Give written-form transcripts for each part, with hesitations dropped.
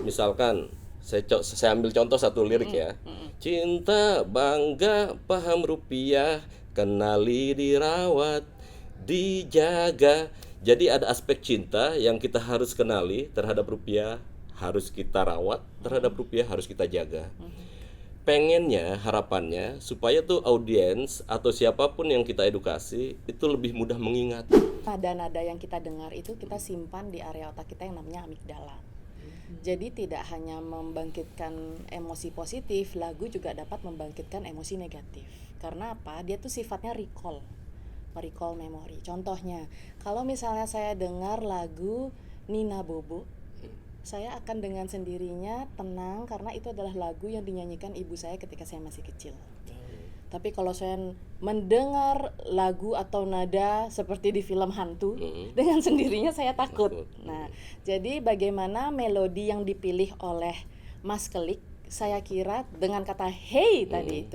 Misalkan saya ambil contoh satu lirik ya. Cinta bangga paham rupiah, kenali dirawat dijaga. Jadi ada aspek cinta yang kita harus kenali terhadap rupiah, harus kita rawat terhadap rupiah, harus kita jaga. Pengennya, harapannya supaya tuh audiens atau siapapun yang kita edukasi itu lebih mudah mengingat. Nada-nada yang kita dengar itu kita simpan di area otak kita yang namanya amigdala. Jadi tidak hanya membangkitkan emosi positif, lagu juga dapat membangkitkan emosi negatif. Karena apa? Dia tuh sifatnya recall memori. Contohnya, kalau misalnya saya dengar lagu Nina Bobo, saya akan dengan sendirinya tenang karena itu adalah lagu yang dinyanyikan ibu saya ketika saya masih kecil. Tapi kalau saya mendengar lagu atau nada seperti di film hantu, dengan sendirinya saya takut. Nah, jadi bagaimana melodi yang dipilih oleh Mas Kelik, saya kira dengan kata hey tadi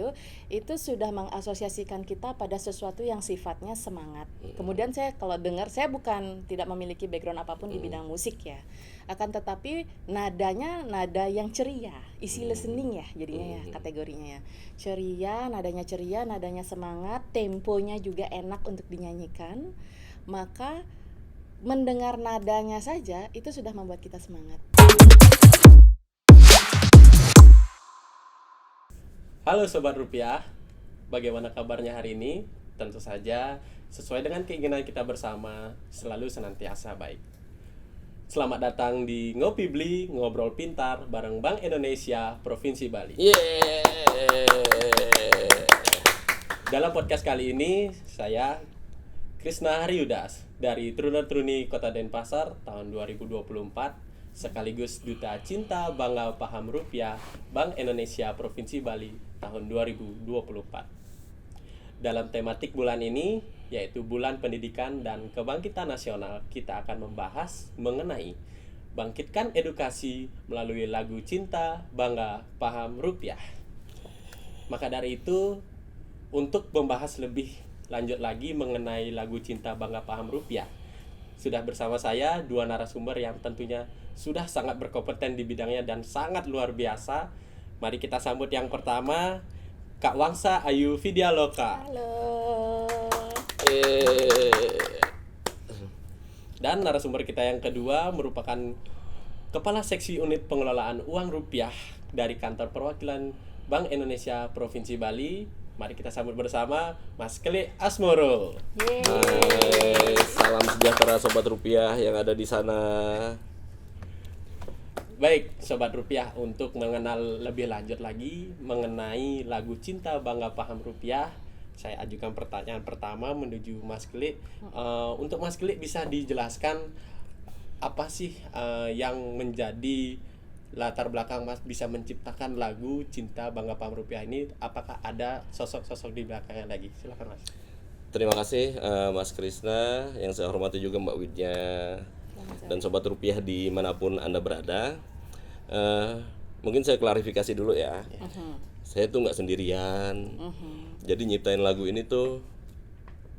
itu sudah mengasosiasikan kita pada sesuatu yang sifatnya semangat. Kemudian saya kalau dengar, saya bukan tidak memiliki background apapun di bidang musik ya, akan tetapi nadanya nada yang ceria, easy listening ya jadinya ya kategorinya ya, ceria, nadanya semangat, temponya juga enak untuk dinyanyikan, maka mendengar nadanya saja itu sudah membuat kita semangat. Halo Sobat Rupiah, bagaimana kabarnya hari ini? Tentu saja sesuai dengan keinginan kita bersama, selalu senantiasa baik. Selamat datang di Ngopi Beli, Ngobrol Pintar bareng Bank Indonesia Provinsi Bali. Dalam podcast kali ini, saya Krisna Haryudas dari Truna Truni Kota Denpasar tahun 2024, sekaligus Duta Cinta Bangga Paham Rupiah Bank Indonesia Provinsi Bali tahun 2024. Dalam tematik bulan ini, yaitu Bulan Pendidikan dan Kebangkitan Nasional, kita akan membahas mengenai bangkitkan edukasi melalui lagu Cinta Bangga Paham Rupiah. Maka dari itu, untuk membahas lebih lanjut lagi mengenai lagu Cinta Bangga Paham Rupiah, sudah bersama saya dua narasumber yang tentunya sudah sangat berkompeten di bidangnya dan sangat luar biasa. Mari kita sambut yang pertama, Kak Wangsa Ayu Vidyaloka. Halo. Dan narasumber kita yang kedua merupakan Kepala Seksi Unit Pengelolaan Uang Rupiah dari Kantor Perwakilan Bank Indonesia Provinsi Bali. Mari kita sambut bersama Mas Kelik Asmoro. Hai, salam sejahtera Sobat Rupiah yang ada di sana. Baik, Sobat Rupiah, untuk mengenal lebih lanjut lagi mengenai lagu Cinta Bangga Paham Rupiah, saya ajukan pertanyaan pertama menuju Mas Kelik. Untuk Mas Kelik bisa dijelaskan apa sih yang menjadi latar belakang Mas bisa menciptakan lagu Cinta Bangga Paham Rupiah ini? Apakah ada sosok-sosok di belakangnya lagi? Silakan Mas. Terima kasih Mas Krisna, yang saya hormati juga Mbak Widya dan Sobat Rupiah dimanapun Anda berada. Mungkin saya klarifikasi dulu ya. Saya tuh nggak sendirian. Jadi nyiptain lagu ini tuh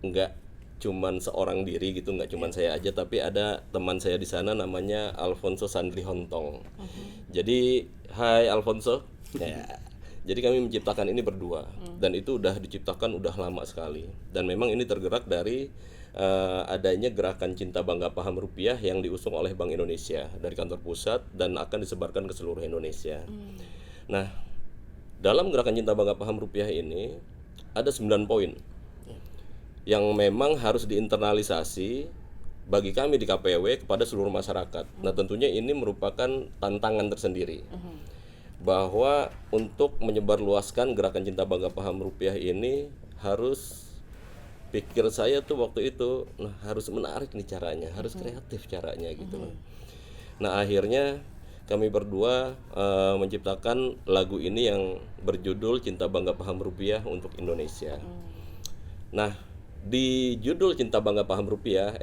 nggak cuman seorang diri gitu, nggak cuman saya aja, tapi ada teman saya di sana namanya Alfonso Sandri Hontong. Jadi hai Alfonso. Ya. Jadi kami menciptakan ini berdua dan itu udah diciptakan udah lama sekali. Dan memang ini tergerak dari adanya gerakan Cinta Bangga Paham Rupiah yang diusung oleh Bank Indonesia dari kantor pusat dan akan disebarkan ke seluruh Indonesia. Nah, dalam gerakan Cinta Bangga Paham Rupiah ini ada 9 poin yang memang harus diinternalisasi bagi kami di KPW kepada seluruh masyarakat. Nah, tentunya ini merupakan tantangan tersendiri. Bahwa untuk menyebarluaskan gerakan Cinta Bangga Paham Rupiah ini harus, pikir saya tuh waktu itu, harus menarik nih caranya, harus kreatif caranya gitu. Nah, akhirnya kami berdua menciptakan lagu ini yang berjudul Cinta Bangga Paham Rupiah untuk Indonesia. Nah, di judul Cinta Bangga Paham Rupiah,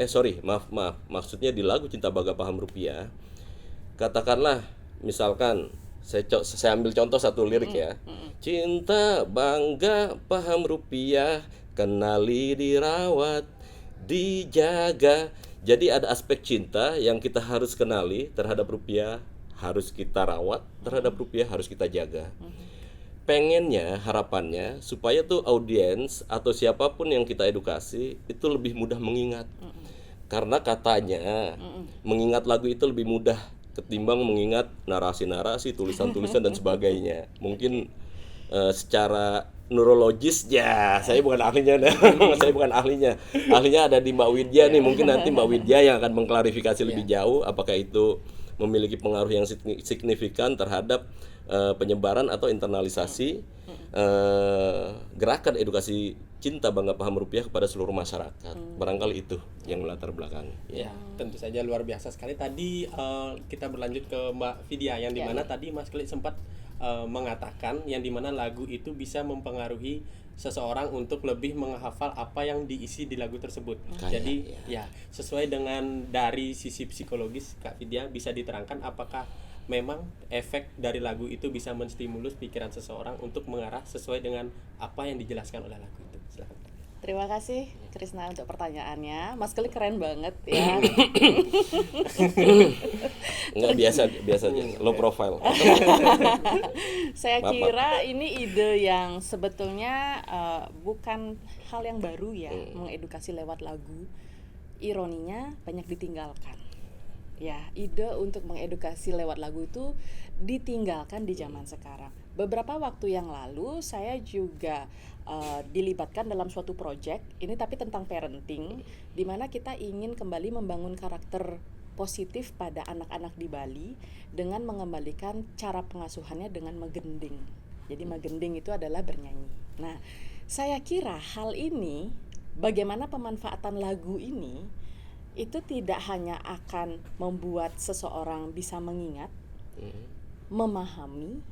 maksudnya di lagu Cinta Bangga Paham Rupiah, katakanlah misalkan saya ambil contoh satu lirik ya. Cinta bangga paham rupiah, kenali dirawat dijaga. Jadi ada aspek cinta yang kita harus kenali terhadap rupiah, harus kita rawat, terhadap rupiah harus kita jaga. Pengennya, harapannya supaya tuh audiens atau siapapun yang kita edukasi itu lebih mudah mengingat. Karena katanya mengingat lagu itu lebih mudah ketimbang mengingat narasi-narasi, tulisan-tulisan dan sebagainya. Mungkin secara neurologis ya, saya bukan ahlinya. Saya bukan ahlinya. Ahlinya ada di Mbak Widya nih. Mungkin nanti Mbak Widya yang akan mengklarifikasi lebih jauh apakah itu memiliki pengaruh yang signifikan terhadap penyebaran atau internalisasi gerakan edukasi cinta bangga paham rupiah kepada seluruh masyarakat. Barangkali itu yang melatar belakang. Ya, tentu saja luar biasa sekali. Tadi kita berlanjut ke Mbak Vidya yang dimana tadi Mas Klik sempat mengatakan yang dimana lagu itu bisa mempengaruhi seseorang untuk lebih menghafal apa yang diisi di lagu tersebut. Jadi ya sesuai dengan dari sisi psikologis Kak Vidya bisa diterangkan apakah memang efek dari lagu itu bisa menstimulus pikiran seseorang untuk mengarah sesuai dengan apa yang dijelaskan oleh lagu itu. Silakan. Terima kasih Krisna untuk pertanyaannya. Mas Klik keren banget ya. Enggak biasa aja, low profile. Saya kira ini ide yang sebetulnya bukan hal yang baru ya, mengedukasi lewat lagu. Ironinya banyak ditinggalkan. Ya, ide untuk mengedukasi lewat lagu itu ditinggalkan di zaman sekarang. Beberapa waktu yang lalu saya juga dilibatkan dalam suatu proyek ini tapi tentang parenting, di mana kita ingin kembali membangun karakter positif pada anak-anak di Bali dengan mengembalikan cara pengasuhannya dengan menggending. Jadi menggending itu adalah bernyanyi. Nah, saya kira hal ini, bagaimana pemanfaatan lagu ini itu tidak hanya akan membuat seseorang bisa mengingat, memahami,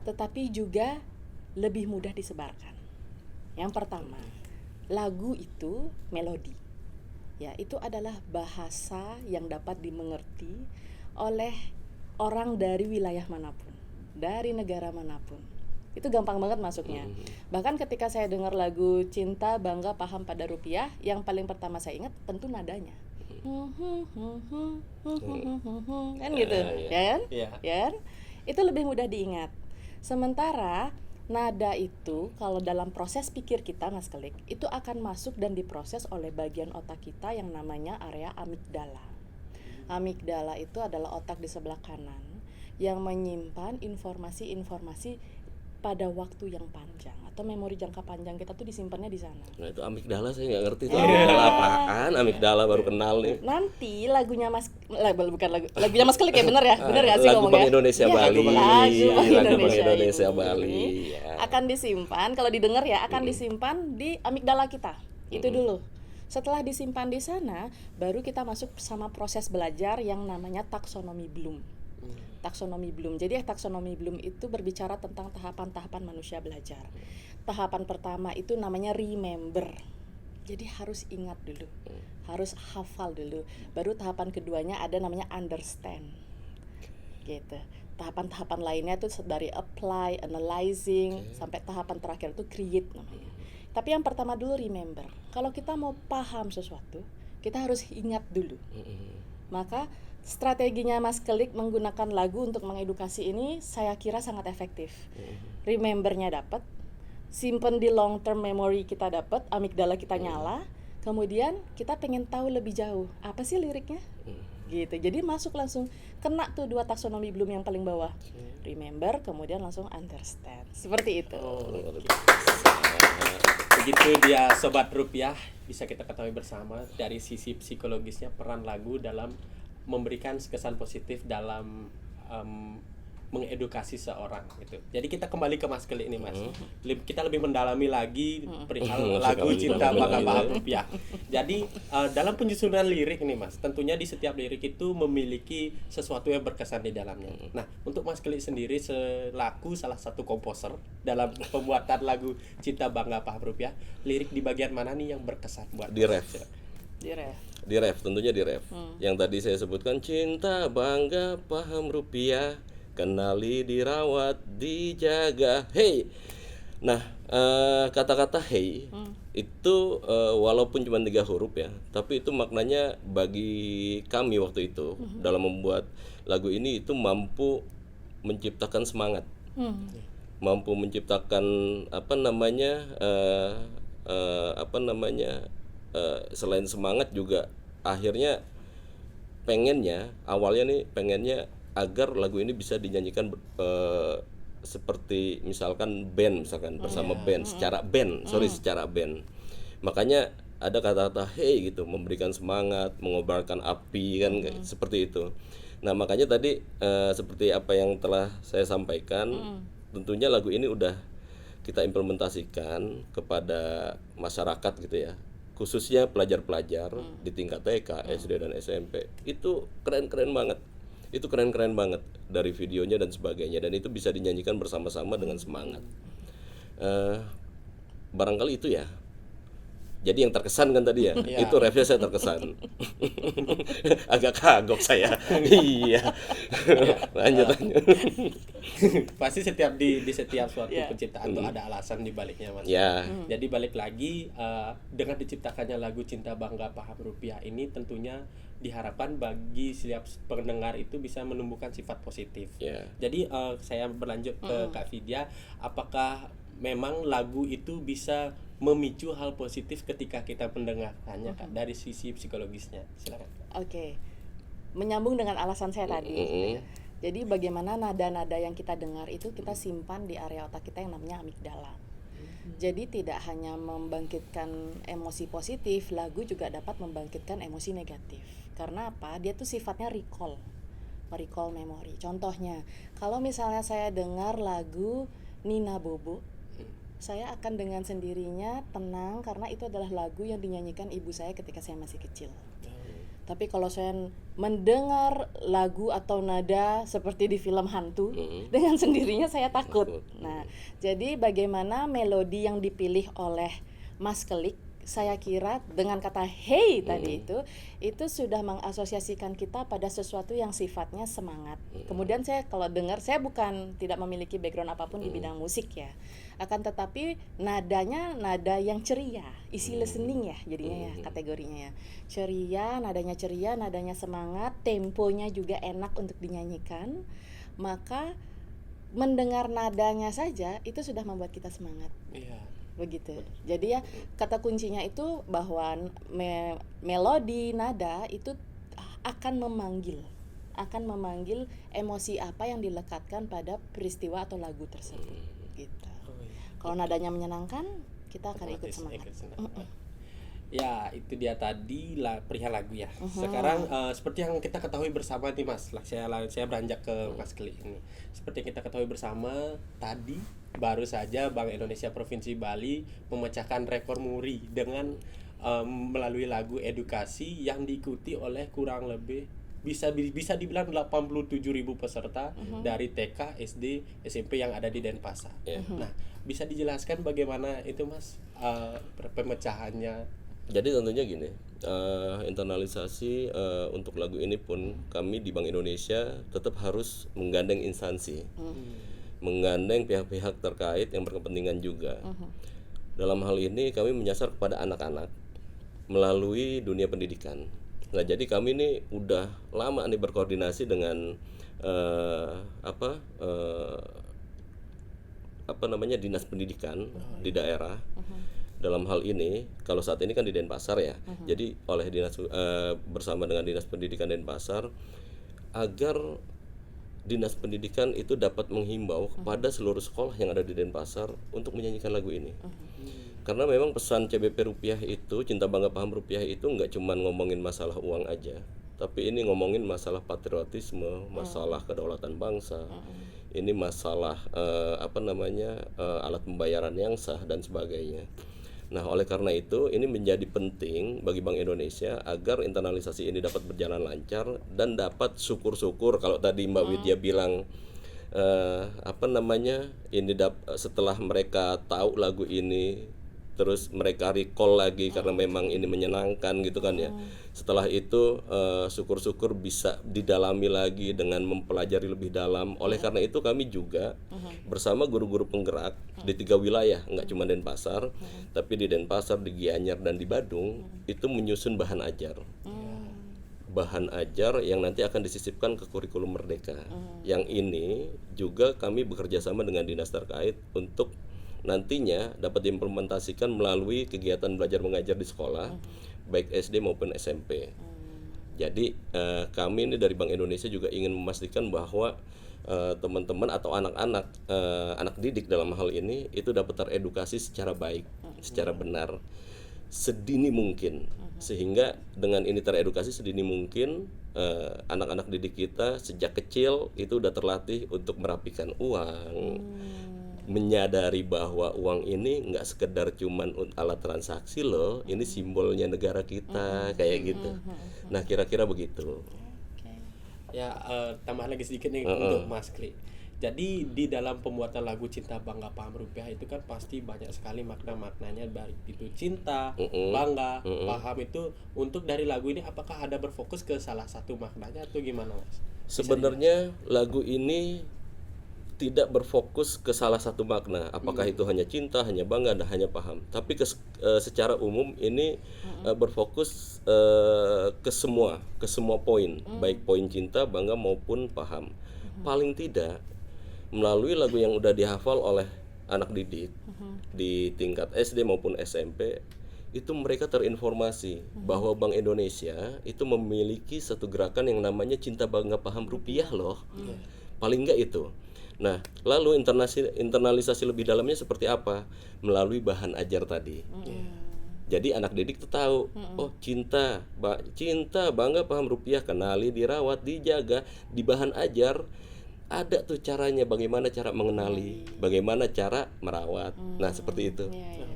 tetapi juga lebih mudah disebarkan. Yang pertama, lagu itu melodi. Ya, itu adalah bahasa yang dapat dimengerti oleh orang dari wilayah manapun, dari negara manapun. Itu gampang banget masuknya. Bahkan ketika saya dengar lagu Cinta Bangga Paham Pada Rupiah, yang paling pertama saya ingat tentu nadanya. Kan gitu, ya kan? Ya kan? Itu lebih mudah diingat. Sementara nada itu kalau dalam proses pikir kita Mas Kelik, itu akan masuk dan diproses oleh bagian otak kita yang namanya area amigdala. Amigdala itu adalah otak di sebelah kanan yang menyimpan informasi-informasi pada waktu yang panjang atau memori jangka panjang kita tuh disimpannya di sana. Nah itu amigdala saya nggak ngerti itu amigdala apaan, amigdala baru kenal nih. Nanti lagunya lagunya Mas Kelik ya benar ya, benar nggak sih lagu ngomongnya? Bank Indonesia Bali, lagu Bank Indonesia ini Bali. akan disimpan, kalau didengar ya akan disimpan di amigdala kita. Itu dulu. Setelah disimpan di sana, baru kita masuk sama proses belajar yang namanya taksonomi Bloom. Taksonomi Bloom. Jadi taksonomi Bloom itu berbicara tentang tahapan-tahapan manusia belajar. Tahapan pertama itu namanya remember. Jadi harus ingat dulu. Harus hafal dulu. Baru tahapan keduanya ada namanya understand. Gitu. Tahapan-tahapan lainnya itu dari apply, analyzing, sampai tahapan terakhir itu create namanya. Tapi yang pertama dulu remember. Kalau kita mau paham sesuatu, kita harus ingat dulu. Maka strateginya Mas Kelik menggunakan lagu untuk mengedukasi ini saya kira sangat efektif. Remembernya dapat, simpen di long term memory kita dapat, amigdala kita nyala, kemudian kita pengen tahu lebih jauh apa sih liriknya, gitu. Jadi masuk langsung kena tuh dua taksonomi Bloom yang paling bawah, remember kemudian langsung understand, seperti itu. Begitu dia Sobat Rupiah, bisa kita ketahui bersama dari sisi psikologisnya peran lagu dalam memberikan kesan positif dalam mengedukasi seorang gitu. Jadi kita kembali ke Mas Kelik ini Mas. Kita lebih mendalami lagi perihal lagu Cinta Bangga Paham Rupiah. Jadi dalam penyusunan lirik nih Mas, tentunya di setiap lirik itu memiliki sesuatu yang berkesan di dalamnya. Nah, untuk Mas Kelik sendiri selaku salah satu komposer dalam pembuatan lagu Cinta Bangga Paham Rupiah, lirik di bagian mana nih yang berkesan buat Di ref. Di ref. Tentunya di ref. Yang tadi saya sebutkan cinta bangga paham rupiah, kenali dirawat dijaga. Hey, Nah, kata-kata hey itu walaupun cuma 3 huruf ya, tapi itu maknanya bagi kami waktu itu dalam membuat lagu ini itu mampu menciptakan semangat, mampu menciptakan apa namanya selain semangat juga akhirnya pengennya agar lagu ini bisa dinyanyikan seperti misalkan band bersama band secara band. Makanya ada kata-kata hey gitu, memberikan semangat, mengobarkan api kan kayak seperti itu. Nah, makanya tadi seperti apa yang telah saya sampaikan, tentunya lagu ini udah kita implementasikan kepada masyarakat gitu ya. Khususnya pelajar-pelajar di tingkat TK, SD dan SMP. Itu keren-keren banget. Itu keren-keren banget dari videonya dan sebagainya, dan itu bisa dinyanyikan bersama-sama dengan semangat. Barangkali itu ya. Jadi yang terkesan kan tadi ya, itu refnya saya terkesan. Agak kagok saya. Iya. Lanjut. Pasti di setiap suatu penciptaan tuh ada alasan di baliknya, Mas. Jadi balik lagi dengan diciptakannya lagu Cinta Bangga Paham Rupiah ini tentunya diharapkan bagi setiap pendengar itu bisa menumbuhkan sifat positif. Jadi saya berlanjut ke Kak Vidya, apakah memang lagu itu bisa memicu hal positif ketika kita mendengarkannya, Kak, dari sisi psikologisnya? Silakan. Oke. Menyambung dengan alasan saya tadi. Jadi bagaimana nada-nada yang kita dengar itu kita simpan di area otak kita yang namanya amigdala. Jadi tidak hanya membangkitkan emosi positif, lagu juga dapat membangkitkan emosi negatif. Karena apa? Dia tuh sifatnya recall memori. Contohnya, kalau misalnya saya dengar lagu Nina Bobo, saya akan dengan sendirinya tenang karena itu adalah lagu yang dinyanyikan ibu saya ketika saya masih kecil. Tapi kalau saya mendengar lagu atau nada seperti di film hantu, dengan sendirinya saya takut. Nah, jadi bagaimana melodi yang dipilih oleh Mas Kelik, saya kira dengan kata hey tadi itu sudah mengasosiasikan kita pada sesuatu yang sifatnya semangat. Kemudian saya kalau dengar, saya bukan tidak memiliki background apapun di bidang musik ya, akan tetapi nadanya nada yang ceria, easy listening ya jadinya ya kategorinya ya, ceria, nadanya semangat, temponya juga enak untuk dinyanyikan, maka mendengar nadanya saja itu sudah membuat kita semangat. Begitu. Jadi ya kata kuncinya itu bahwa melodi nada itu akan memanggil emosi apa yang dilekatkan pada peristiwa atau lagu tersebut gitu. Kalau nadanya menyenangkan, kita akan ikut semangat. Ya, itu dia tadi perihal lagu ya. Sekarang seperti yang kita ketahui bersama nih, Mas. Saya beranjak ke Mas Keli ini. Seperti yang kita ketahui bersama tadi, baru saja Bank Indonesia Provinsi Bali memecahkan rekor muri dengan melalui lagu edukasi yang diikuti oleh kurang lebih bisa dibilang 87.000 peserta dari TK, SD, SMP yang ada di Denpasar. Nah, bisa dijelaskan bagaimana itu, Mas, pemecahannya? Jadi tentunya gini, internalisasi untuk lagu ini pun kami di Bank Indonesia tetap harus menggandeng instansi, menggandeng pihak-pihak terkait yang berkepentingan juga. Dalam hal ini kami menyasar kepada anak-anak melalui dunia pendidikan. Nah, jadi kami ini udah lama nih berkoordinasi dengan dinas pendidikan di daerah. Dalam hal ini, kalau saat ini kan di Denpasar ya, jadi oleh bersama dengan Dinas Pendidikan Denpasar, agar Dinas Pendidikan itu dapat menghimbau kepada seluruh sekolah yang ada di Denpasar untuk menyanyikan lagu ini. Karena memang pesan CBP Rupiah itu, Cinta Bangga Paham Rupiah itu nggak cuma ngomongin masalah uang aja, tapi ini ngomongin masalah patriotisme, masalah kedaulatan bangsa, ini masalah alat pembayaran yang sah dan sebagainya. Nah, oleh karena itu ini menjadi penting bagi Bank Indonesia agar internalisasi ini dapat berjalan lancar dan dapat syukur-syukur kalau tadi Mbak Widya bilang setelah mereka tahu lagu ini terus mereka recall lagi karena memang ini menyenangkan gitu kan ya. Setelah itu syukur-syukur bisa didalami lagi dengan mempelajari lebih dalam. Oleh karena itu kami juga bersama guru-guru penggerak di 3 wilayah, nggak cuma Denpasar, tapi di Denpasar, di Gianyar dan di Badung itu menyusun bahan ajar. Bahan ajar yang nanti akan disisipkan ke kurikulum Merdeka. Yang ini juga kami bekerja sama dengan dinas terkait untuk nantinya dapat diimplementasikan melalui kegiatan belajar mengajar di sekolah, baik SD maupun SMP. Jadi kami ini dari Bank Indonesia juga ingin memastikan bahwa teman-teman atau anak-anak anak didik dalam hal ini itu dapat teredukasi secara baik, secara benar, sedini mungkin, sehingga dengan ini teredukasi sedini mungkin anak-anak didik kita sejak kecil itu udah terlatih untuk merapikan uang, menyadari bahwa uang ini nggak sekedar cuman alat transaksi loh, ini simbolnya negara kita, kayak gitu. Nah kira-kira begitu. Ya, tambah lagi sedikit nih untuk Mas Kli. Jadi di dalam pembuatan lagu Cinta Bangga Paham Rupiah itu kan pasti banyak sekali makna-maknanya, baik itu cinta, bangga, paham. Itu untuk dari lagu ini apakah ada berfokus ke salah satu maknanya atau gimana, Mas? Sebenarnya lagu ini tidak berfokus ke salah satu makna, apakah itu hanya cinta, hanya bangga, dan hanya paham. Tapi secara umum ini berfokus ke semua poin, baik poin cinta, bangga maupun paham. Paling tidak melalui lagu yang udah dihafal oleh anak didik di tingkat SD maupun SMP, itu mereka terinformasi bahwa Bank Indonesia itu memiliki satu gerakan yang namanya Cinta Bangga Paham Rupiah loh. Paling enggak itu. Nah, lalu internalisasi lebih dalamnya seperti apa? Melalui bahan ajar tadi. Jadi anak didik tuh tahu, oh cinta bangga paham rupiah, kenali, dirawat, dijaga, di bahan ajar ada tuh caranya, bagaimana cara mengenali, bagaimana cara merawat. Nah, seperti itu.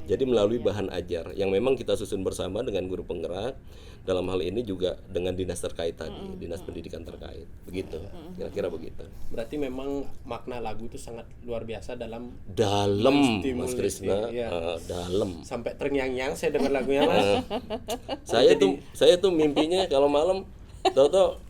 Jadi melalui bahan ajar yang memang kita susun bersama dengan guru penggerak, dalam hal ini juga dengan dinas terkait tadi, dinas pendidikan terkait. Begitu. Kira-kira begitu. Berarti memang makna lagu itu sangat luar biasa dalam Mas Krisna, dalam. Sampai terngiang-ngiang saya dengar lagunya, Mas. Saya tuh mimpinya kalau malam tahu-tahu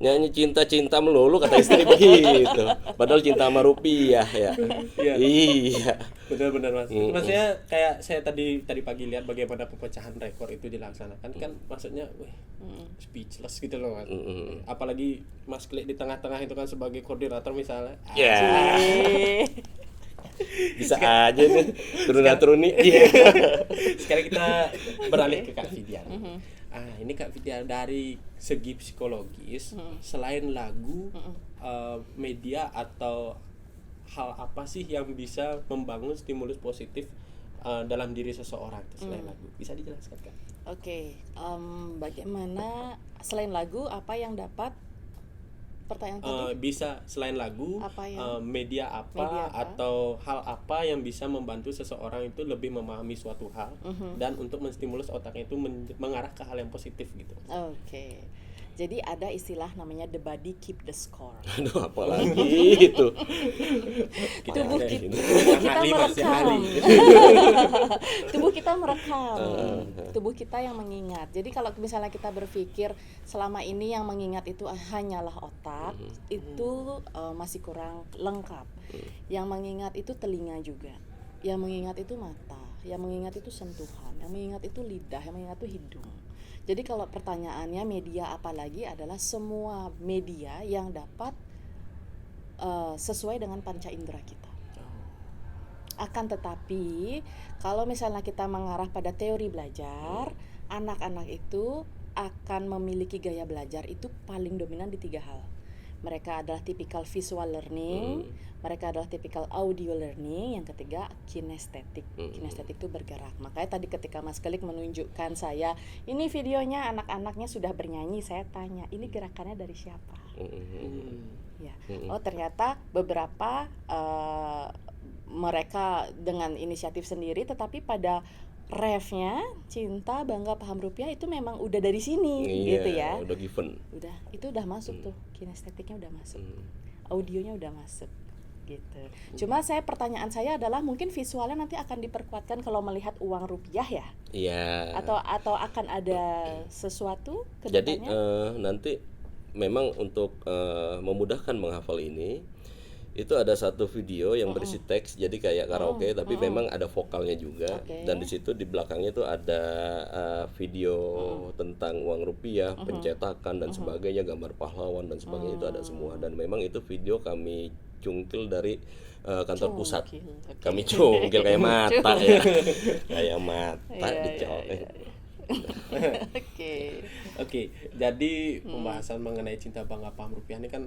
nyanyi cinta melulu kata istri begitu. Padahal cinta sama rupiah ya. Iya. Benar-benar, Mas. Maksudnya kayak saya tadi pagi lihat bagaimana pemecahan rekor itu dilaksanakan, kan maksudnya speechless gitu loh, Mas. Apalagi Mas Klik di tengah-tengah itu kan sebagai koordinator misalnya. Bisa aja nih turun-turuni. Sekarang kita beralih ke Kak Fidian. Ini Kak Fidian, dari segi psikologis, selain lagu, media atau hal apa sih yang bisa membangun stimulus positif dalam diri seseorang selain lagu? Bisa dijelaskan, Kak? Oke, bagaimana selain lagu apa yang dapat, pertanyaan tadi? Bisa selain lagu, media apa atau hal apa yang bisa membantu seseorang itu lebih memahami suatu hal dan untuk menstimulus otaknya itu mengarah ke hal yang positif gitu. Oke. Jadi ada istilah namanya the body keep the score. Aduh, apalagi itu. Tubuh kita merekam. Tubuh kita yang mengingat. Jadi kalau misalnya kita berpikir selama ini yang mengingat itu hanyalah otak, itu masih kurang lengkap. Yang mengingat itu telinga juga. Yang mengingat itu mata. Yang mengingat itu sentuhan. Yang mengingat itu lidah. Yang mengingat itu hidung. Jadi kalau pertanyaannya media apa lagi, adalah semua media yang dapat sesuai dengan panca indera kita. Akan tetapi kalau misalnya kita mengarah pada teori belajar, anak-anak itu akan memiliki gaya belajar itu paling dominan di 3 hal. Mereka adalah tipikal visual learning, mereka adalah tipikal audio learning, yang ketiga kinestetik. Kinestetik itu bergerak. Makanya tadi ketika Mas Kelik menunjukkan saya, ini videonya anak-anaknya sudah bernyanyi, saya tanya, ini gerakannya dari siapa? Ya. Oh ternyata beberapa mereka dengan inisiatif sendiri, tetapi pada refnya cinta bangga paham rupiah itu memang udah dari sini, gitu ya. Udah given. Itu udah masuk tuh, kinestetiknya udah masuk, audionya udah masuk, gitu. Cuma pertanyaan saya adalah mungkin visualnya nanti akan diperkuatkan kalau melihat uang rupiah ya? Iya. Atau akan ada sesuatu ke Jadi depannya? nanti memang untuk memudahkan menghafal ini itu ada satu video yang berisi teks, jadi kayak karaoke tapi memang ada vokalnya juga. Oke. Dan di situ di belakangnya itu ada video tentang uang rupiah, pencetakan dan sebagainya, gambar pahlawan dan sebagainya, itu ada semua. Dan memang itu video kami cungkil dari kantor pusat. Oke. Kami cungkil kayak mata ya. Kayak mata Iya, dicolek. Oke, jadi pembahasan mengenai cinta bangga paham rupiah ini kan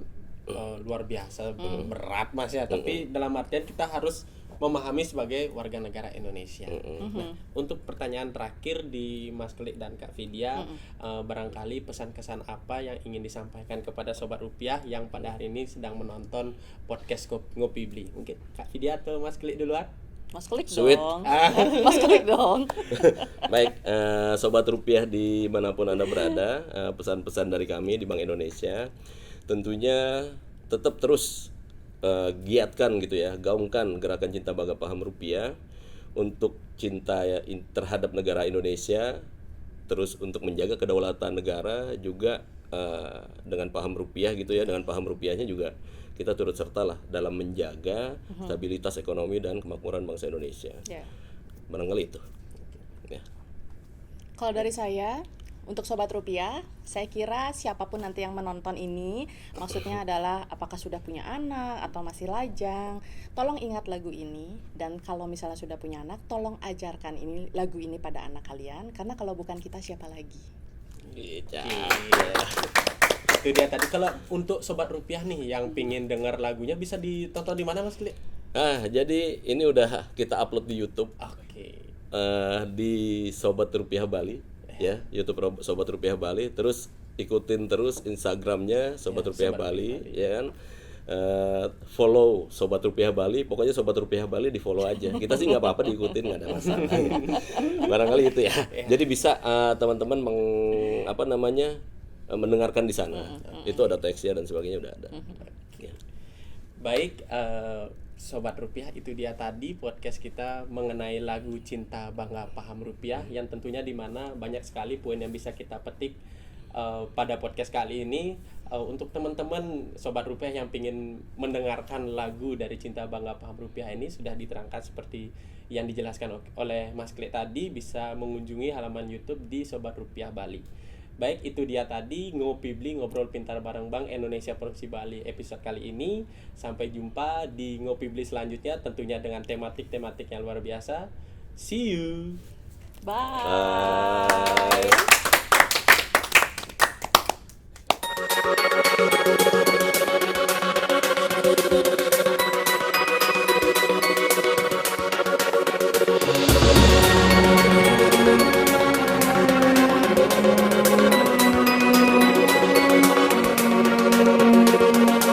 luar biasa berat Mas ya, tapi dalam artian kita harus memahami sebagai warga negara Indonesia. Nah, untuk pertanyaan terakhir di Mas Klik dan Kak Vidya, barangkali pesan-kesan apa yang ingin disampaikan kepada Sobat Rupiah yang pada hari ini sedang menonton podcast Ngopi Beli? Mungkin Kak Vidya atau Mas Klik duluan? Mas Klik Sweet. dong. Mas Klik dong. Baik, Sobat Rupiah dimanapun Anda berada, pesan-pesan dari kami di Bank Indonesia tentunya tetap terus giatkan gitu ya, gaungkan gerakan cinta bangga paham rupiah untuk cinta terhadap negara Indonesia, terus untuk menjaga kedaulatan negara juga dengan paham rupiah gitu ya, dengan paham rupiahnya juga kita turut serta lah dalam menjaga stabilitas ekonomi dan kemakmuran bangsa Indonesia. Ya. Barangkali itu. Ya. Kalau dari saya, untuk Sobat Rupiah, saya kira siapapun nanti yang menonton ini, maksudnya adalah apakah sudah punya anak atau masih lajang, tolong ingat lagu ini. Dan kalau misalnya sudah punya anak, tolong ajarkan lagu ini pada anak kalian, karena kalau bukan kita siapa lagi? Itu dia tadi. Kalau untuk Sobat Rupiah nih yang pingin dengar lagunya bisa ditonton di mana Mas Klik? Jadi ini udah kita upload di YouTube, Oke. di Sobat Rupiah Bali. Ya, YouTube Sobat Rupiah Bali, terus ikutin terus Instagramnya Sobat Rupiah Bali, ya kan, follow Sobat Rupiah Bali, pokoknya Sobat Rupiah Bali di follow aja, kita sih nggak apa-apa diikutin, nggak ada masalah. Barangkali itu ya, jadi bisa teman-teman mendengarkan di sana, itu ada teksnya dan sebagainya udah ada. Ya. Baik, Sobat Rupiah, itu dia tadi podcast kita mengenai lagu Cinta Bangga Paham Rupiah, yang tentunya dimana banyak sekali poin yang bisa kita petik pada podcast kali ini. Untuk teman-teman Sobat Rupiah yang ingin mendengarkan lagu dari Cinta Bangga Paham Rupiah ini sudah diterangkan seperti yang dijelaskan oleh Mas Klik tadi, bisa mengunjungi halaman YouTube di Sobat Rupiah Bali. Baik, itu dia tadi Ngopi Beli, ngobrol pintar bareng Bank Indonesia Provinsi Bali episode kali ini. Sampai jumpa di Ngopi Beli selanjutnya, tentunya dengan tematik-tematik yang luar biasa. See you. Bye.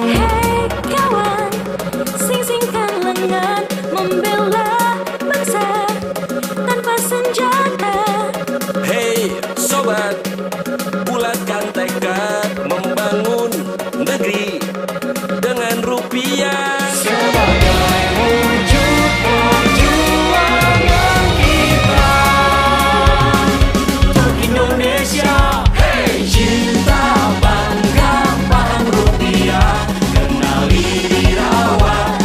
Hey kawan, sing-singkan lengan membela bangsa tanpa senjata. Hey sobat, bulatkan tekad membangun negeri dengan rupiah. Sebagai wujud perjuangan kita untuk Indonesia. Hey, cinta bangga paham rupiah, kenali, dirawat,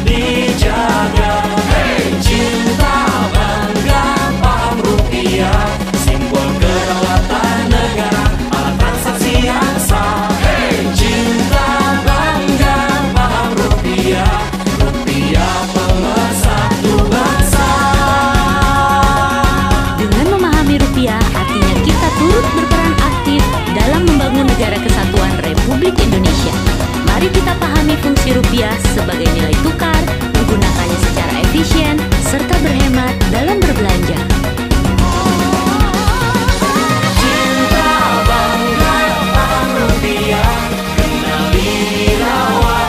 dijaga. Hey, cinta bangga paham rupiah, simbol kedaulatan negara, alat transaksi yang sah. Hey, cinta bangga paham rupiah, rupiah pemersatu bangsa. Dengan memahami rupiah, artinya kita turut berperan aktif dalam membangun negara kesatuan Republik Indonesia. Mari kita pahami fungsi rupiah sebagai nilai tukar, menggunakannya secara efisien, serta berhemat dalam berbelanja. Cinta bangga paham rupiah, kenali, dirawat,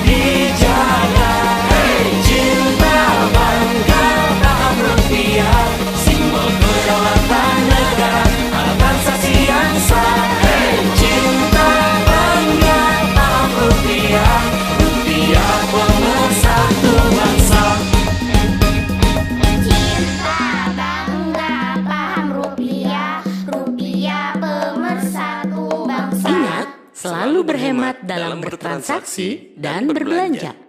dijaga. Hey, cinta bangga paham rupiah, simbol kedaulatan negara, alat transaksi yang sah. Hey, cinta bangga paham rupiah, rupiah hemat dalam bertransaksi dan berbelanja.